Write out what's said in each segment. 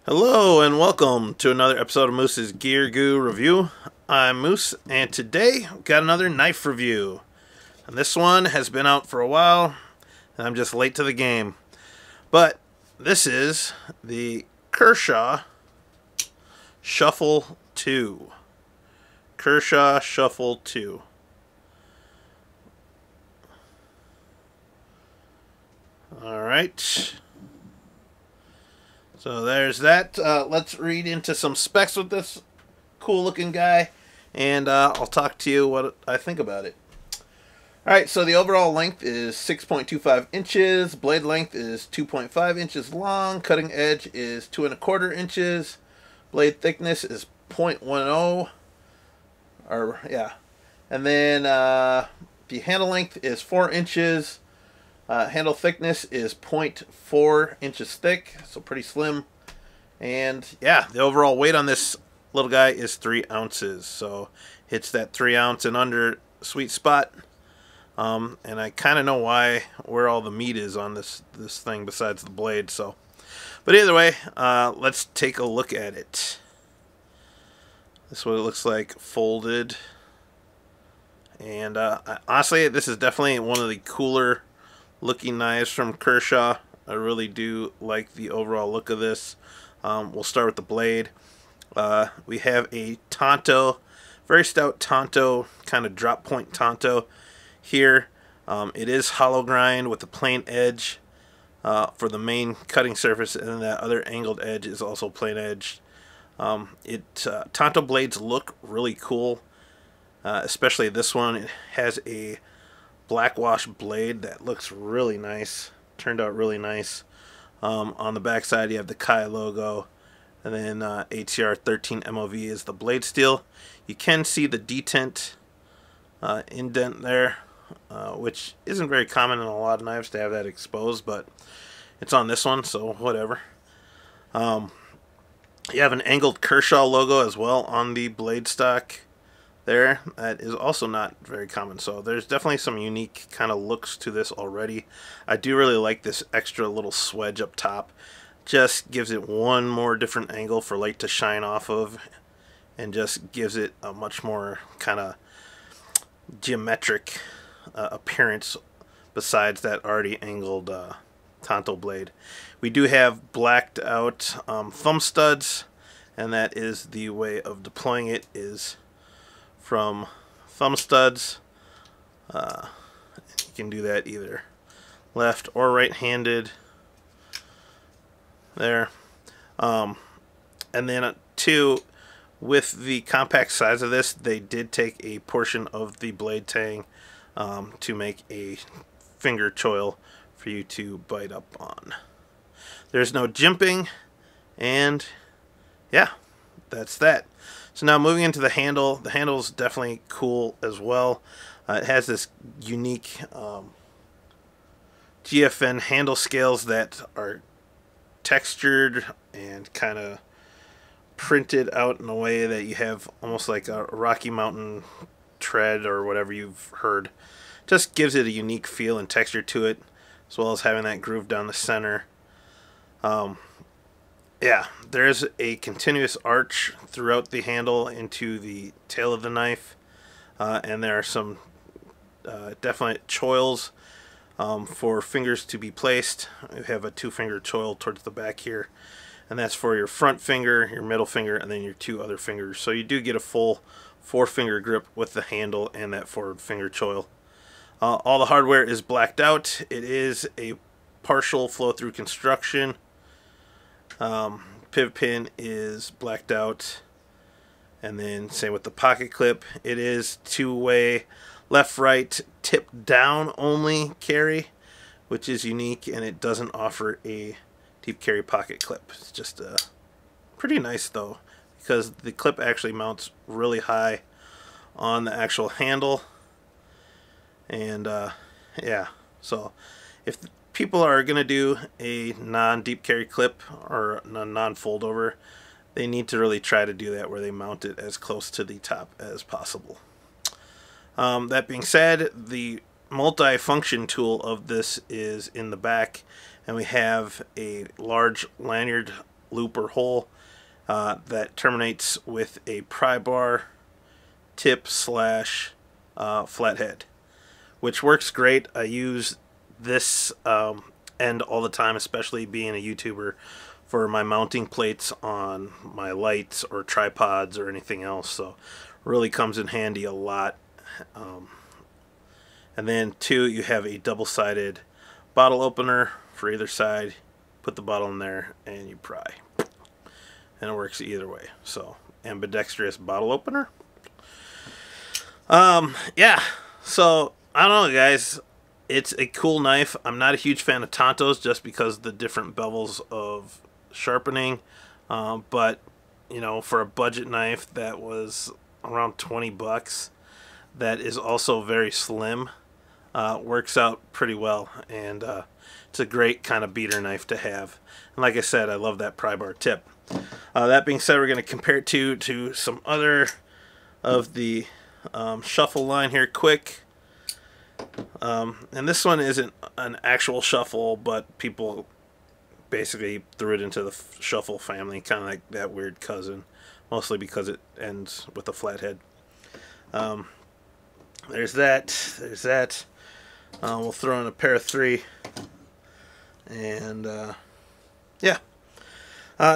Hello and welcome to another episode of Moose's Gear Goo Review. I'm Moose, and today we've got another knife review. And this one has been out for a while, and I'm just late to the game. But this is the Kershaw Shuffle 2. Kershaw Shuffle 2. Alright. So there's that. Let's read into some specs with this cool looking guy, and I'll talk to you what I think about it. Alright, so the overall length is 6.25 inches, blade length is 2.5 inches long, cutting edge is 2¼ inches, blade thickness is 0.10, and then the handle length is 4 inches. Handle thickness is 0.4 inches thick, so pretty slim. And yeah, the overall weight on this little guy is 3 ounces, so hits that 3 ounce and under sweet spot. And I kind of know where all the meat is on this thing besides the blade. So, but either way, let's take a look at it. This is what it looks like folded. And honestly, this is definitely one of the cooler looking knives from Kershaw. I really do like the overall look of this. We'll start with the blade. We have a Tonto, very stout Tonto, kind of drop point Tonto here. It is hollow grind with a plain edge for the main cutting surface, and that other angled edge is also plain edge. Tonto blades look really cool, especially this one. It has a black wash blade that looks really nice. Turned out really nice. On the back side you have the Kai logo, and then ATR 13 MOV is the blade steel. You can see the detent indent there, which isn't very common in a lot of knives to have that exposed, but it's on this one, so whatever. You have an angled Kershaw logo as well on the blade stock there. That is also not very common, so there's definitely some unique kind of looks to this already. I do really like this extra little swedge up top. Just gives it one more different angle for light to shine off of, and just gives it a much more kind of geometric appearance besides that already angled Tonto blade. We do have blacked out thumb studs, and that is the way of deploying it, is from thumb studs. You can do that either left or right-handed there. And then two, with the compact size of this, they did take a portion of the blade tang to make a finger choil for you to bite up on. There's no jimping, and yeah, that's that. So now moving into the handle. The handle is definitely cool as well. It has this unique GFN handle scales that are textured and kind of printed out in a way that you have almost like a Rocky Mountain tread or whatever you've heard. Just gives it a unique feel and texture to it, as well as having that groove down the center. Yeah, there's a continuous arch throughout the handle into the tail of the knife, and there are some definite choils for fingers to be placed. We have a 2-finger choil towards the back here, and that's for your front finger, your middle finger, and then your 2 other fingers. So you do get a full 4-finger grip with the handle and that forward finger choil. All the hardware is blacked out. It is a partial flow-through construction. Pivot pin is blacked out, and then same with the pocket clip. It is 2-way left-right tip down only carry, which is unique, and it doesn't offer a deep carry pocket clip. It's just pretty nice though, because the clip actually mounts really high on the actual handle. And yeah, so if people are going to do a non-deep carry clip or a non-fold over, they need to really try to do that where they mount it as close to the top as possible. That being said, the multi-function tool of this is in the back, and we have a large lanyard loop or hole that terminates with a pry bar tip slash flathead, which works great. I use this end all the time, especially being a YouTuber, for my mounting plates on my lights or tripods or anything else. So really comes in handy a lot. And then two, you have a double-sided bottle opener for either side. Put the bottle in there and you pry, and it works either way. So ambidextrous bottle opener. Yeah, so I don't know, guys, it's a cool knife. I'm not a huge fan of Tontos just because of the different bevels of sharpening, but you know, for a budget knife that was around 20 bucks, that is also very slim, works out pretty well, and it's a great kind of beater knife to have. And like I said, I love that pry bar tip. That being said, we're going to compare it to some other of the shuffle line here quick. And this one isn't an actual shuffle, but people basically threw it into the shuffle family, kind of like that weird cousin, mostly because it ends with a flathead. There's that. We'll throw in a pair of 3, and yeah.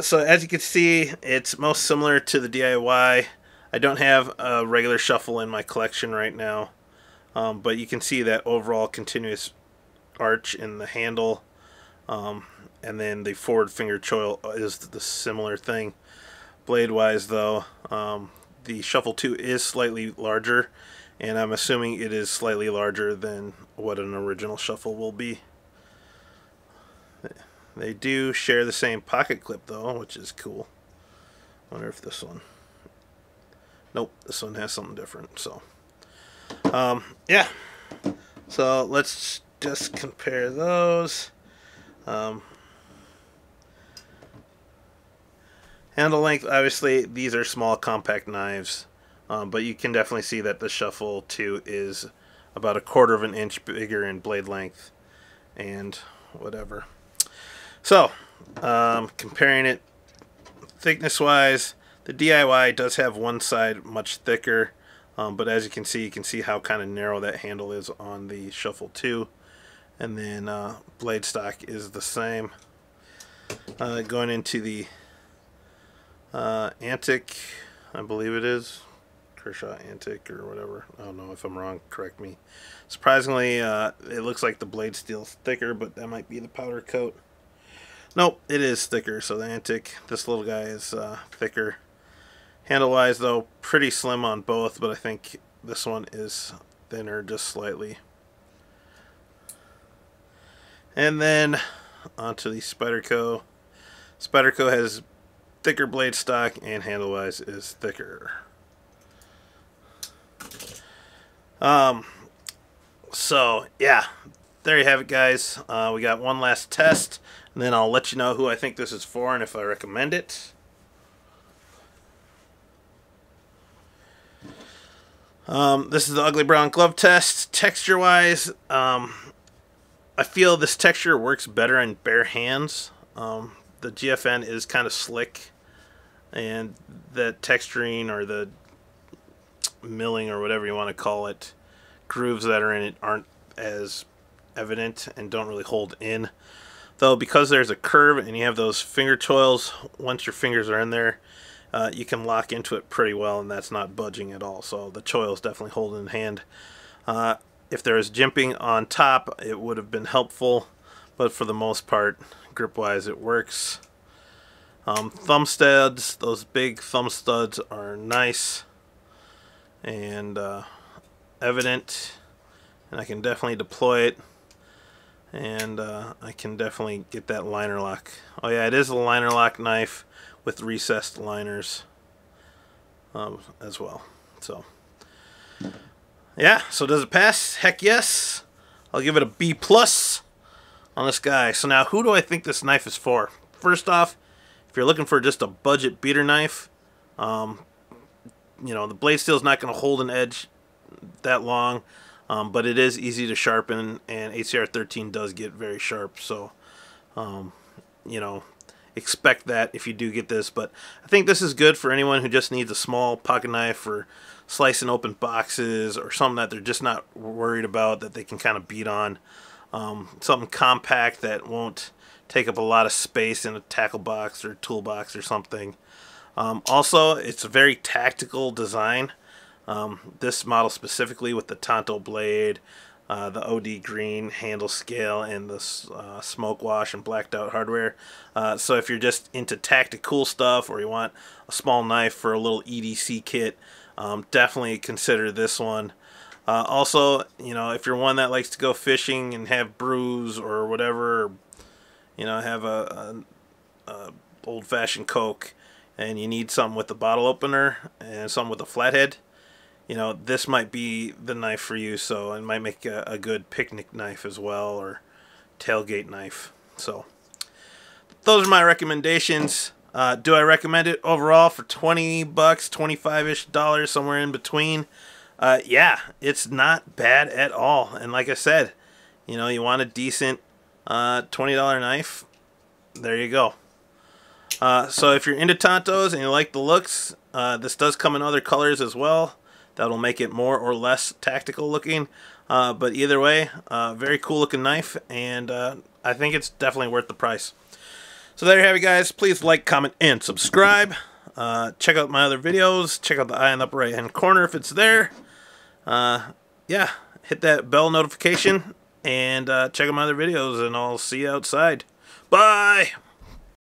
So as you can see, it's most similar to the DIY. I don't have a regular shuffle in my collection right now, but you can see that overall continuous arch in the handle, and then the forward finger choil is the similar thing. Blade wise though, the Shuffle 2 is slightly larger, and I'm assuming it is slightly larger than what an original shuffle will be. They do share the same pocket clip though, which is cool. Wonder if this one... Nope, this one has something different. So, yeah. So let's just compare those. Handle length, obviously, these are small, compact knives, but you can definitely see that the Shuffle 2 is about 1/4 of an inch bigger in blade length and whatever. So, comparing it thickness-wise, the DIY does have one side much thicker, but as you can see how kind of narrow that handle is on the Shuffle 2. And then blade stock is the same. Going into the Antic, I believe it is. Kershaw Antic or whatever. I don't know if I'm wrong, correct me. Surprisingly, it looks like the blade steel's thicker, but that might be the powder coat. Nope, it is thicker, so the Antic, this little guy is thicker. Handle-wise, though, pretty slim on both, but I think this one is thinner just slightly. And then onto the Spyderco. Spyderco has thicker blade stock, and handle-wise is thicker. So, yeah, there you have it, guys. We got one last test, and then I'll let you know who I think this is for and if I recommend it. This is the Ugly Brown glove test. Texture-wise, I feel this texture works better in bare hands. The GFN is kind of slick, and the texturing or the milling or whatever you want to call it, grooves that are in it aren't as evident and don't really hold in. Though because there's a curve and you have those finger choils, once your fingers are in there, you can lock into it pretty well, and that's not budging at all. So the choils definitely hold in hand. If there was jimping on top, it would have been helpful, but for the most part, grip-wise, it works. Thumb studs, those big thumb studs are nice and evident, and I can definitely deploy it, and I can definitely get that liner lock. Oh yeah, it is a liner lock knife with recessed liners as well. So yeah, so does it pass? Heck yes. I'll give it a B+ on this guy. So now, who do I think this knife is for? First off, if you're looking for just a budget beater knife, you know, the blade steel is not going to hold an edge that long, but it is easy to sharpen, and HCR 13 does get very sharp. So, you know, expect that if you do get this. But I think this is good for anyone who just needs a small pocket knife for slicing open boxes or something that they're just not worried about, that they can kind of beat on. Something compact that won't take up a lot of space in a tackle box or toolbox or something. Also, it's a very tactical design. This model specifically with the Tonto blade, the OD green handle scale, and the smoke wash and blacked out hardware. So if you're just into tactical stuff, or you want a small knife for a little EDC kit, definitely consider this one. Also, you know, if you're one that likes to go fishing and have brews or whatever, you know, have a old-fashioned Coke, and you need something with a bottle opener and something with a flathead, you know, this might be the knife for you. So it might make a good picnic knife as well, or tailgate knife. So those are my recommendations. Do I recommend it overall for 20 bucks, 25-ish dollars, somewhere in between? Yeah, it's not bad at all. And like I said, you know, you want a decent $20 knife, there you go. So if you're into Tontos and you like the looks, this does come in other colors as well. That'll make it more or less tactical looking. But either way, very cool looking knife, and I think it's definitely worth the price. So there you have it, guys. Please like, comment, and subscribe. Check out my other videos. Check out the eye in the upper right hand corner if it's there. Yeah, hit that bell notification, and check out my other videos, and I'll see you outside. Bye!